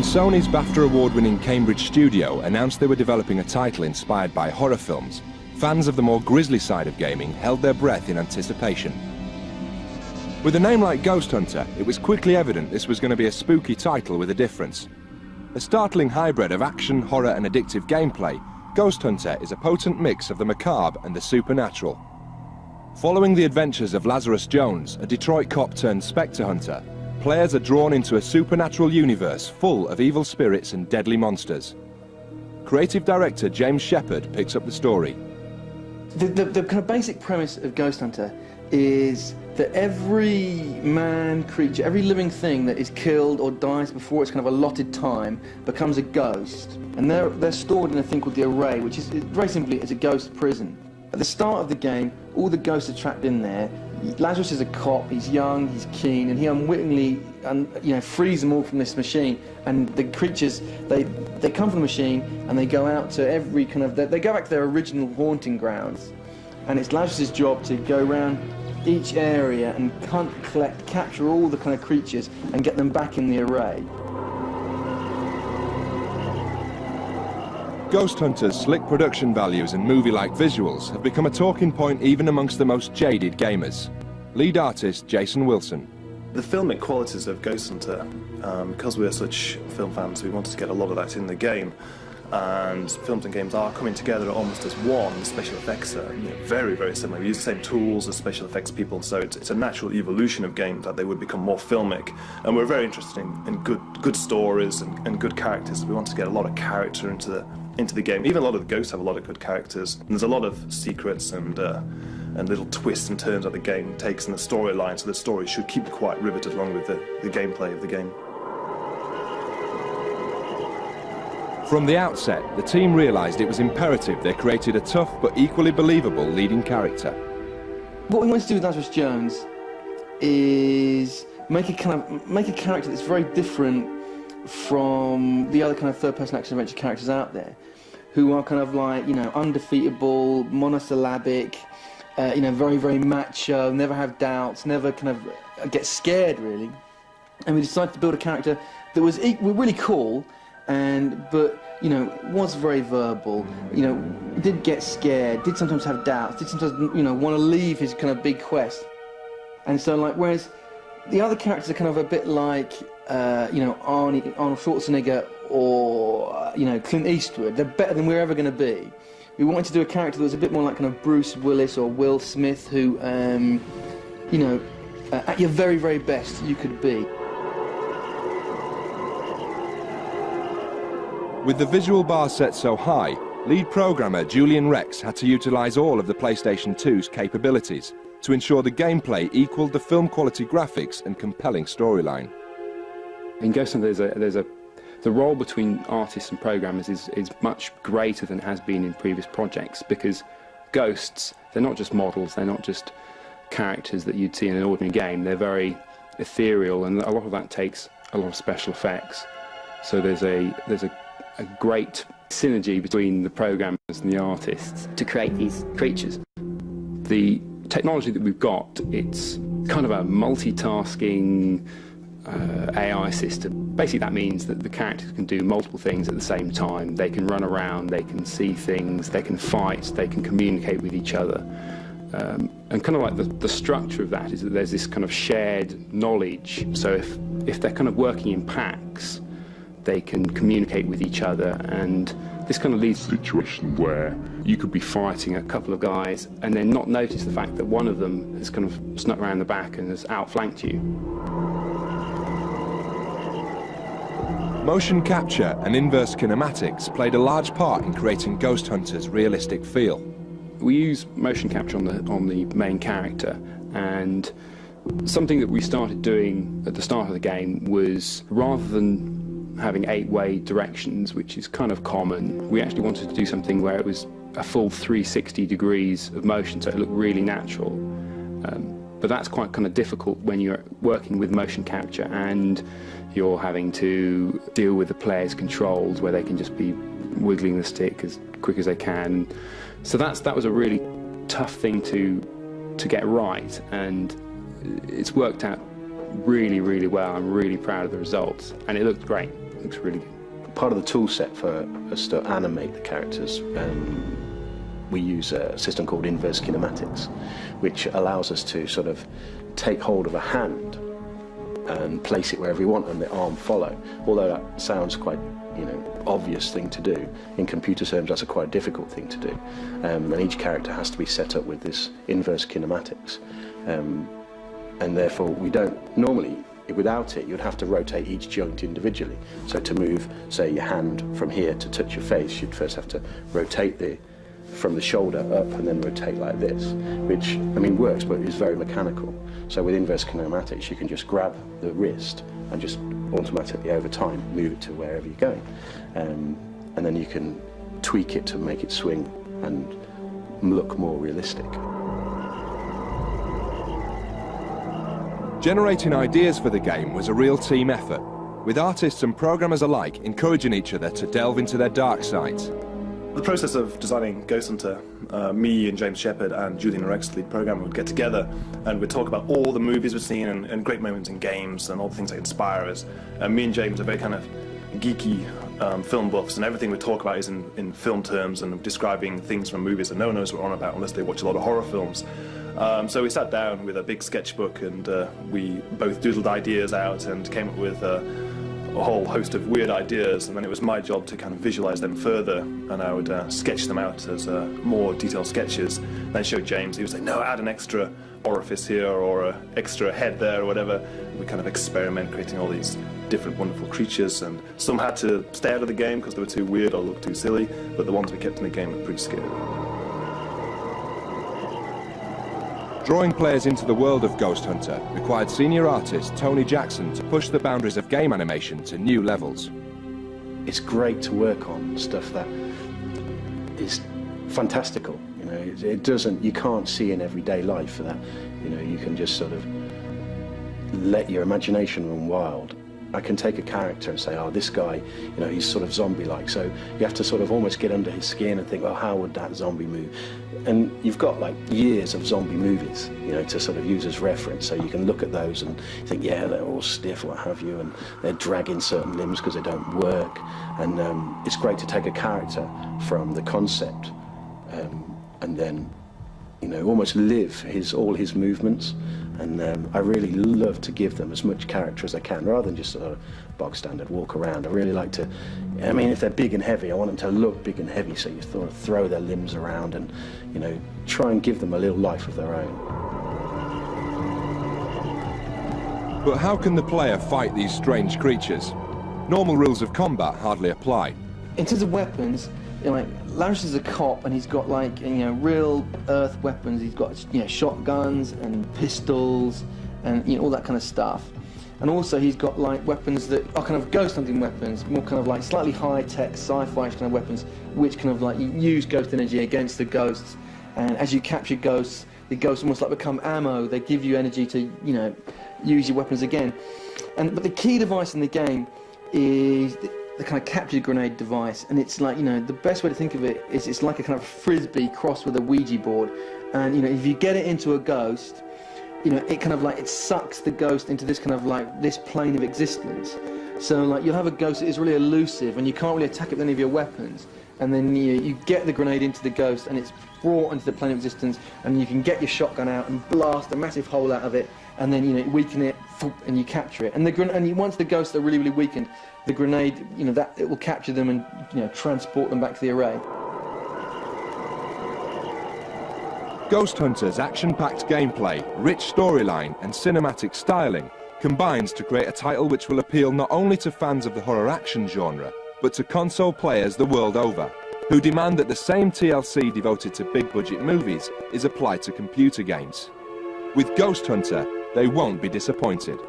When Sony's BAFTA award-winning Cambridge studio announced they were developing a title inspired by horror films, fans of the more grisly side of gaming held their breath in anticipation. With a name like Ghosthunter, it was quickly evident this was going to be a spooky title with a difference. A startling hybrid of action, horror and addictive gameplay, Ghosthunter is a potent mix of the macabre and the supernatural. Following the adventures of Lazarus Jones, a Detroit cop turned Spectre hunter, players are drawn into a supernatural universe full of evil spirits and deadly monsters. Creative director James Shepherd picks up the story. The kind of basic premise of Ghosthunter is that every man, creature, every living thing that is killed or dies before its kind of allotted time becomes a ghost. And they're stored in a thing called the Array, which is very simply it's a ghost prison. At the start of the game, all the ghosts are trapped in there. Lazarus is a cop, he's young, he's keen, and he unwittingly frees them all from this machine. And the creatures, they come from the machine and they go out to every kind of, they go back to their original haunting grounds. And it's Lazarus's job to go around each area and hunt, collect, capture all the kind of creatures and get them back in the Array. Ghosthunter's slick production values and movie-like visuals have become a talking point even amongst the most jaded gamers. Lead artist Jason Wilson. The filmic qualities of Ghosthunter, because we're such film fans, we wanted to get a lot of that in the game. And films and games are coming together almost as one. The special effects are very, very similar. We use the same tools as special effects people, so it's a natural evolution of games that they would become more filmic. And we're very interested in good stories and good characters. We want to get a lot of character into the game. Even a lot of the ghosts have a lot of good characters. And there's a lot of secrets and little twists and turns that the game takes in the storyline, so the story should keep you quite riveted along with the gameplay of the game. From the outset, the team realised it was imperative they created a tough but equally believable leading character. What we wanted to do with Lazarus Jones is make a character that's very different from the other kind of third-person action-adventure characters out there, who are kind of like, undefeatable, monosyllabic, very, very macho, never have doubts, never kind of get scared, really. And we decided to build a character that was really cool, but was very verbal, did get scared, did sometimes have doubts, did sometimes, want to leave his kind of big quest. And so, whereas the other characters are kind of a bit like, Arnold Schwarzenegger or, Clint Eastwood, they're better than we're ever going to be. We wanted to do a character that was a bit more like kind of Bruce Willis or Will Smith, who, at your very, very best you could be. With the visual bar set so high, lead programmer Julian Rex had to utilise all of the PlayStation 2's capabilities to ensure the gameplay equalled the film-quality graphics and compelling storyline. In Ghosthunter, the role between artists and programmers is much greater than it has been in previous projects, because ghosts, they're not just models, they're not just characters that you'd see in an ordinary game, they're very ethereal, and a lot of that takes a lot of special effects. So there's a great synergy between the programmers and the artists to create these creatures. The technology that we've got, it's kind of a multitasking AI system. Basically that means that the characters can do multiple things at the same time. They can run around, they can see things, they can fight, they can communicate with each other. And kind of like the structure of that is that there's this kind of shared knowledge. So if they're kind of working in packs, they can communicate with each other, and this kind of leads to a situation where you could be fighting a couple of guys and then not notice the fact that one of them has kind of snuck around the back and has outflanked you. Motion capture and inverse kinematics played a large part in creating Ghosthunter's realistic feel. We use motion capture on the main character, and something that we started doing at the start of the game was, rather than having 8-way directions, which is kind of common, we actually wanted to do something where it was a full 360 degrees of motion, so it looked really natural. But that's quite kind of difficult when you're working with motion capture and you're having to deal with the player's controls, where they can just be wiggling the stick as quick as they can. So that was a really tough thing to get right, and it's worked out really, really well. I'm really proud of the results, and it looked great. Looks really good. Part of the tool set for us to animate the characters, we use a system called inverse kinematics, which allows us to sort of take hold of a hand and place it wherever we want and the arm follow. Although that sounds quite, obvious thing to do, in computer terms that's a quite difficult thing to do. And each character has to be set up with this inverse kinematics. And therefore we don't, normally without it you'd have to rotate each joint individually. So to move, say, your hand from here to touch your face, you'd first have to rotate from the shoulder up and then rotate like this, which, works, but is very mechanical. So with inverse kinematics, you can just grab the wrist and just automatically, over time, move it to wherever you're going. And then you can tweak it to make it swing and look more realistic. Generating ideas for the game was a real team effort, with artists and programmers alike encouraging each other to delve into their dark sides. The process of designing Ghosthunter, me and James Shepherd and Julian Rex, the lead programmer, would get together and we'd talk about all the movies we've seen and great moments in games and all the things that inspire us. And me and James are very kind of geeky film buffs, and everything we talk about is in film terms and describing things from movies that no one knows what we're on about unless they watch a lot of horror films. So we sat down with a big sketchbook and we both doodled ideas out and came up with a whole host of weird ideas, and then it was my job to kind of visualize them further, and I would sketch them out as more detailed sketches, then show James. He would say, no, add an extra orifice here or an extra head there or whatever. We kind of experiment creating all these different wonderful creatures, and some had to stay out of the game because they were too weird or looked too silly, but the ones we kept in the game were pretty scary. Drawing players into the world of Ghosthunter required senior artist Tony Jackson to push the boundaries of game animation to new levels. It's great to work on stuff that is fantastical. You can't see in everyday life that, you can just sort of let your imagination run wild. I can take a character and say, oh, this guy, he's sort of zombie-like, so you have to sort of almost get under his skin and think, well, how would that zombie move? And you've got like years of zombie movies, to sort of use as reference, so you can look at those and think, yeah, they're all stiff, what have you, and they're dragging certain limbs because they don't work. And it's great to take a character from the concept and then, almost live if his movements. And I really love to give them as much character as I can, rather than just sort of bog standard walk around. I really like to, if they're big and heavy, I want them to look big and heavy, so you sort of throw their limbs around and, try and give them a little life of their own. But how can the player fight these strange creatures? Normal rules of combat hardly apply. In terms of weapons, Lawrence is a cop and he's got real earth weapons. He's got shotguns and pistols and all that kind of stuff. And also he's got weapons that are kind of ghost hunting weapons, more kind of slightly high-tech sci-fi kind of weapons, which kind of use ghost energy against the ghosts. And as you capture ghosts, the ghosts almost become ammo. They give you energy to use your weapons again. But the key device in the game is the kind of capture grenade device, and it's the best way to think of it is it's like a kind of frisbee crossed with a Ouija board, and if you get it into a ghost, it kind of it sucks the ghost into this kind of this plane of existence. So you'll have a ghost that is really elusive and you can't really attack it with any of your weapons, and then you get the grenade into the ghost and it's brought into the plane of existence, and you can get your shotgun out and blast a massive hole out of it, and then weaken it and you capture it. And once the ghosts are really, really weakened, the grenade, that it will capture them and transport them back to the array. Ghosthunter's action-packed gameplay, rich storyline and cinematic styling combines to create a title which will appeal not only to fans of the horror action genre, but to console players the world over, who demand that the same TLC devoted to big-budget movies is applied to computer games. With Ghosthunter, they won't be disappointed.